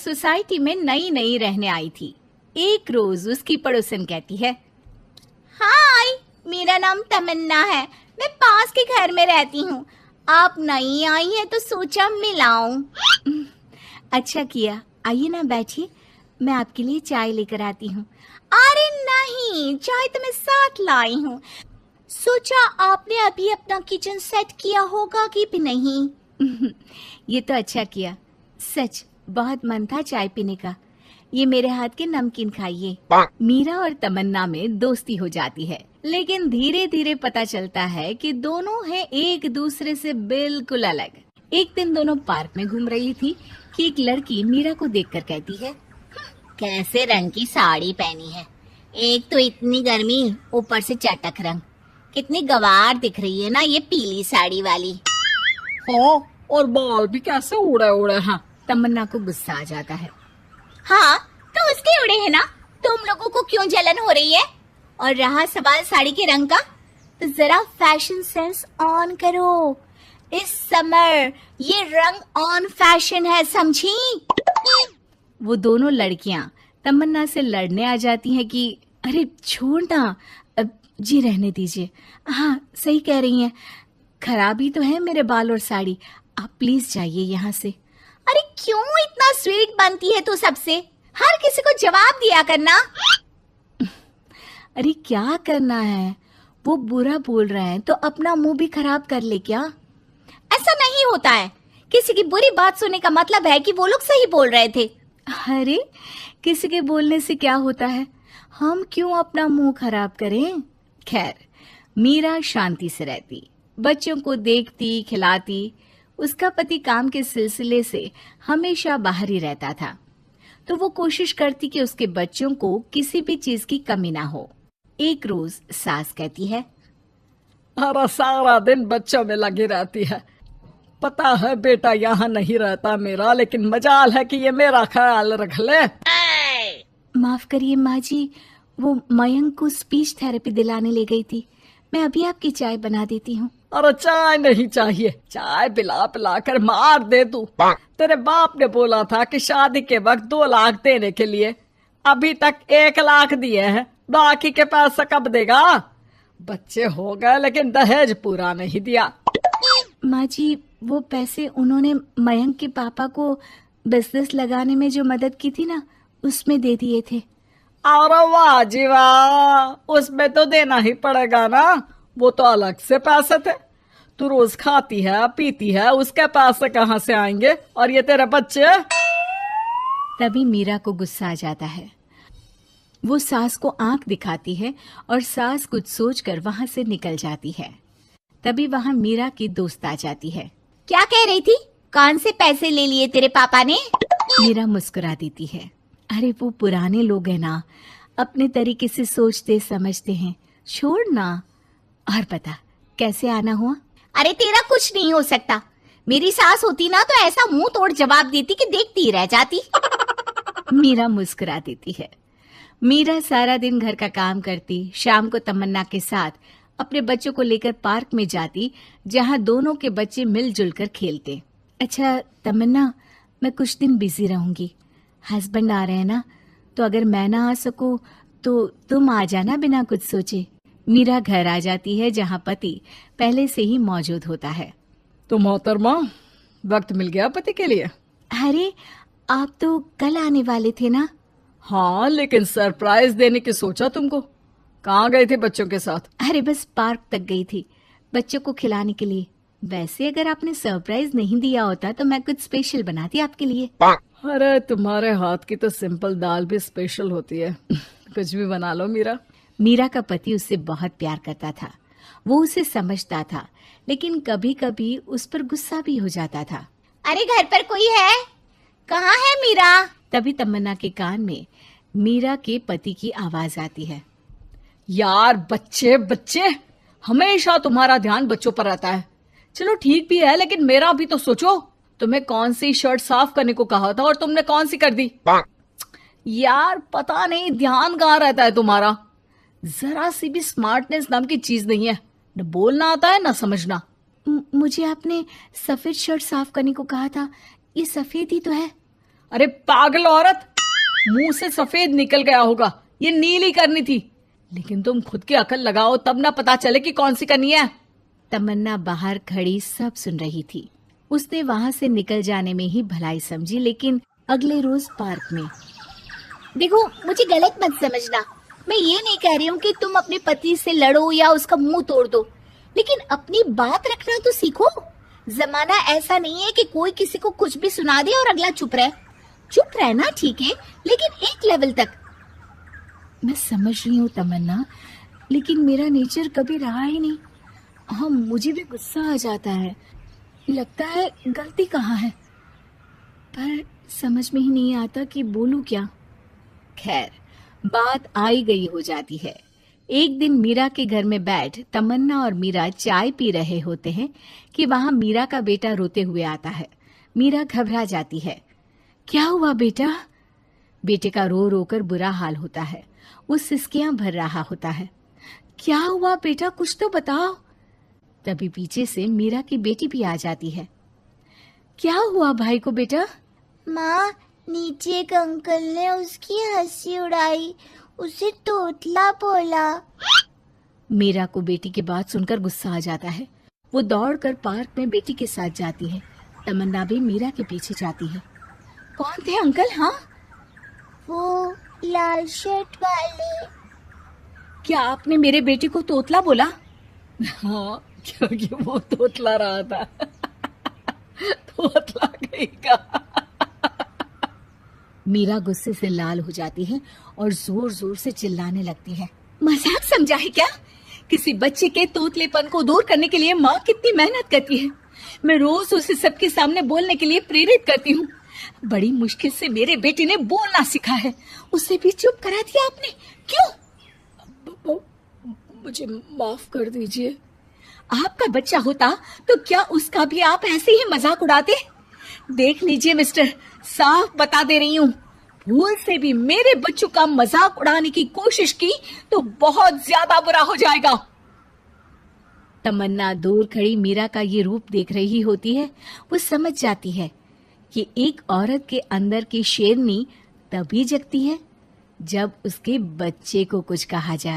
Society में नई नई रहने आई थी। एक रोज उसकी पड़ोसन कहती है, हाय, मेरा नाम तमन्ना है, मैं पास के घर में रहती हूँ। आप नई आई हैं तो सोचा मिलाऊं। अच्छा किया, आइए ना बैठिए, मैं आपके लिए चाय लेकर आती हूँ। अरे नहीं, चाय तो मैं साथ लाई हूँ। सोचा आपने अभी अपना किचन सेट किया होगा कि भी नहीं। ये तो अच्छा किया, सच बहुत मन था चाय पीने का। ये मेरे हाथ के नमकीन खाइए। मीरा और तमन्ना में दोस्ती हो जाती है, लेकिन धीरे धीरे पता चलता है कि दोनों हैं एक दूसरे से बिल्कुल अलग। एक दिन दोनों पार्क में घूम रही थी कि एक लड़की मीरा को देखकर कहती है, कैसे रंग की साड़ी पहनी है, एक तो इतनी गर्मी, ऊपर से चटक रंग, कितनी गवार दिख रही है ना ये पीली साड़ी वाली। हाँ, और बाल भी कैसे उड़े उड़े हैं। तमन्ना को गुस्सा आ जाता है। हाँ, तो उसके उड़े हैं ना, तुम लोगों को क्यों जलन हो रही है? और रहा सवाल साड़ी के रंग का, तो जरा फैशन सेंस ऑन करो। इस समर ये रंग ऑन फैशन है, समझी? वो दोनों लड़कियां तमन्ना से लड़ने आ जाती हैं कि अरे छोड़ ना, जी रहने दीजिए। हाँ, सही कह रही हैं, खराबी तो है मेरे बाल और साड़ी, आप प्लीज जाइए यहाँ से। अरे क्यों इतना स्वीट बनती है तू सबसे, हर किसी को जवाब दिया करना। अरे क्या करना है, वो बुरा बोल रहे हैं तो अपना मुंह भी खराब कर ले क्या? ऐसा नहीं होता है, किसी की बुरी बात सुनने का मतलब है कि वो लोग सही बोल रहे थे। अरे किसी के बोलने से क्या होता है, हम क्यों अपना मुंह खराब करें। खैर, मीरा शांति से रहती, बच्चों को देखती खिलाती। उसका पति काम के सिलसिले से हमेशा बाहर ही रहता था, तो वो कोशिश करती कि उसके बच्चों को किसी भी चीज की कमी ना हो। एक रोज सास कहती है, अरे सारा दिन बच्चों में लगी रहती है। पता है बेटा यहाँ नहीं रहता मेरा, लेकिन मजाल है कि ये मेरा ख्याल रख ले। माफ करिए माँ जी, वो मयंक को स्पीच थेरेपी दिलाने ले गई थी, मैं अभी आपकी चाय बना देती हूँ। अरे चाय नहीं चाहिए, चाय पिला पिला कर मार दे तू। तेरे बाप ने बोला था कि शादी के वक्त 2 लाख देने के लिए, अभी तक 1 लाख दिए हैं, बाकी के पैसा कब देगा? बच्चे हो गए लेकिन दहेज पूरा नहीं दिया। माँ जी, वो पैसे उन्होंने मयंक के पापा को बिजनेस लगाने में जो मदद की थी ना, उसमें दे दिए थे। अरे वाह जी वाह, उसमें तो देना ही पड़ेगा ना, वो तो अलग से पैसे थे। तू रोज खाती है पीती है, उसके पैसे कहाँ से आएंगे? और ये तेरे बच्चे। तभी मीरा को गुस्सा आ जाता है। वो सास को आंख दिखाती है और सास कुछ सोचकर वहां से निकल जाती है। तभी वहां मीरा की दोस्त आ जाती है। क्या कह रही थी, कौन से पैसे ले लिए तेरे पापा ने? मीरा मुस्कुरा देती है। अरे वो पुराने लोग हैं ना, अपने तरीके से सोचते समझते हैं, छोड़ ना। और पता कैसे आना हुआ? अरे तेरा कुछ नहीं हो सकता, मेरी सास होती ना तो ऐसा मुंह तोड़ जवाब देती कि देखती रह जाती। मीरा मुस्कुरा देती है। मीरा सारा दिन घर का काम करती, शाम को तमन्ना के साथ अपने बच्चों को लेकर पार्क में जाती, जहां दोनों के बच्चे मिलजुल कर खेलते। अच्छा तमन्ना, मैं कुछ दिन बिजी रहूंगी, हस्बैंड आ रहे हैं ना, तो अगर मैं ना आ सकूं तो तुम आ जाना बिना कुछ सोचे। मीरा घर आ जाती है, जहां पति पहले से ही मौजूद होता है। तो मोहतरमा, वक्त मिल गया पति के लिए? अरे आप तो कल आने वाले थे ना? हाँ, लेकिन सरप्राइज देने की सोचा तुमको। कहाँ गए थे बच्चों के साथ? अरे बस पार्क तक गई थी, बच्चों को खिलाने के लिए। वैसे अगर आपने सरप्राइज नहीं दिया होता तो मैं कुछ स्पेशल बनाती आपके लिए। अरे तुम्हारे हाथ की तो सिंपल दाल भी स्पेशल होती है। कुछ भी बना लो मीरा। मीरा का पति उससे बहुत प्यार करता था, वो उसे समझता था, लेकिन कभी कभी उस पर गुस्सा भी हो जाता था। अरे घर पर कोई है? कहाँ है मीरा? तभी तमन्ना के कान में मीरा के पति की आवाज आती है। यार बच्चे बच्चे, हमेशा तुम्हारा ध्यान बच्चों पर रहता है। चलो ठीक भी है, लेकिन मेरा भी तो सोचो। तुम्हें कौन सी शर्ट साफ करने को कहा था और तुमने कौन सी कर दी? यार पता नहीं ध्यान कहाँ रहता है तुम्हारा। जरा सी भी स्मार्टनेस नाम की चीज नहीं है, न बोलना आता है न समझना। मुझे आपने सफेद शर्ट साफ करने को कहा था, ये सफेद ही तो है। अरे पागल औरत, मुंह से सफेद निकल गया होगा, ये नीली करनी थी। लेकिन तुम खुद की अकल लगाओ तब ना पता चले कि कौन सी करनी है। तमन्ना बाहर खड़ी सब सुन रही थी। उसने वहां से निकल जाने में ही भलाई समझी, लेकिन अगले रोज पार्क में। देखो, मुझे गलत मत समझना, मैं ये नहीं कह रही हूँ कि तुम अपने पति से लड़ो या उसका मुंह तोड़ दो, लेकिन अपनी बात रखना तो सीखो। जमाना ऐसा नहीं है कि कोई किसी को कुछ भी सुना दे और अगला चुप रहे। चुप रहना ठीक है, लेकिन एक लेवल तक। मैं समझ रही हूँ तमन्ना, लेकिन मेरा नेचर कभी रहा ही नहीं। हाँ, मुझे भी गुस्सा आ जाता है, लगता है गलती कहाँ है, पर समझ में ही नहीं आता कि बोलूं क्या। खैर, बात आई गई हो जाती है। एक दिन मीरा के घर में बैठ तमन्ना और मीरा चाय पी रहे होते हैं कि वहां मीरा का बेटा रोते हुए आता है। मीरा घबरा जाती है। क्या हुआ बेटा? बेटे का रो रो कर बुरा हाल होता है। वो सिसकियां भर रहा होता है। क्या हुआ बेटा, कुछ तो बताओ। तभी पीछे से मीरा की बेटी भी आ जाती है। क्या हुआ भाई को बेटा? माँ, नीचे एक अंकल ने उसकी हंसी उड़ाई, उसे तोतला बोला। मीरा को बेटी की बात सुनकर गुस्सा आ जाता है। वो दौड़कर पार्क में बेटी के साथ जाती है। तमन्ना भी मीरा के पीछे जाती है। कौन थे अंकल? हाँ, वो लाल शर्ट वाले। क्या आपने मेरे बेटे को तोतला बोला? हाँ, क्योंकि वो तोतला रहा था। तोतला कहेगा। मीरा गुस्से से लाल हो जाती है और जोर जोर से चिल्लाने लगती है। मजाक समझा है क्या? किसी बच्चे के तोतलेपन को दूर करने के लिए माँ कितनी मेहनत करती है। मैं रोज उसे सबके सामने बोलने के लिए प्रेरित करती हूँ। बड़ी मुश्किल से मेरे बेटे ने बोलना सीखा है, उसे भी चुप करा दिया आपने। क्यों? मुझे माफ कर दीजिए। आपका बच्चा होता तो क्या उसका भी आप ऐसे ही मजाक उड़ाते? देख लीजिए मिस्टर, साफ बता दे रही हूँ, भूल से भी मेरे बच्चों का मजाक उड़ाने की कोशिश की तो बहुत ज्यादा बुरा हो जाएगा। तमन्ना दूर खड़ी मीरा का ये रूप देख रही होती है। वो समझ जाती है कि एक औरत के अंदर की शेरनी तभी जगती है जब उसके बच्चे को कुछ कहा जाए।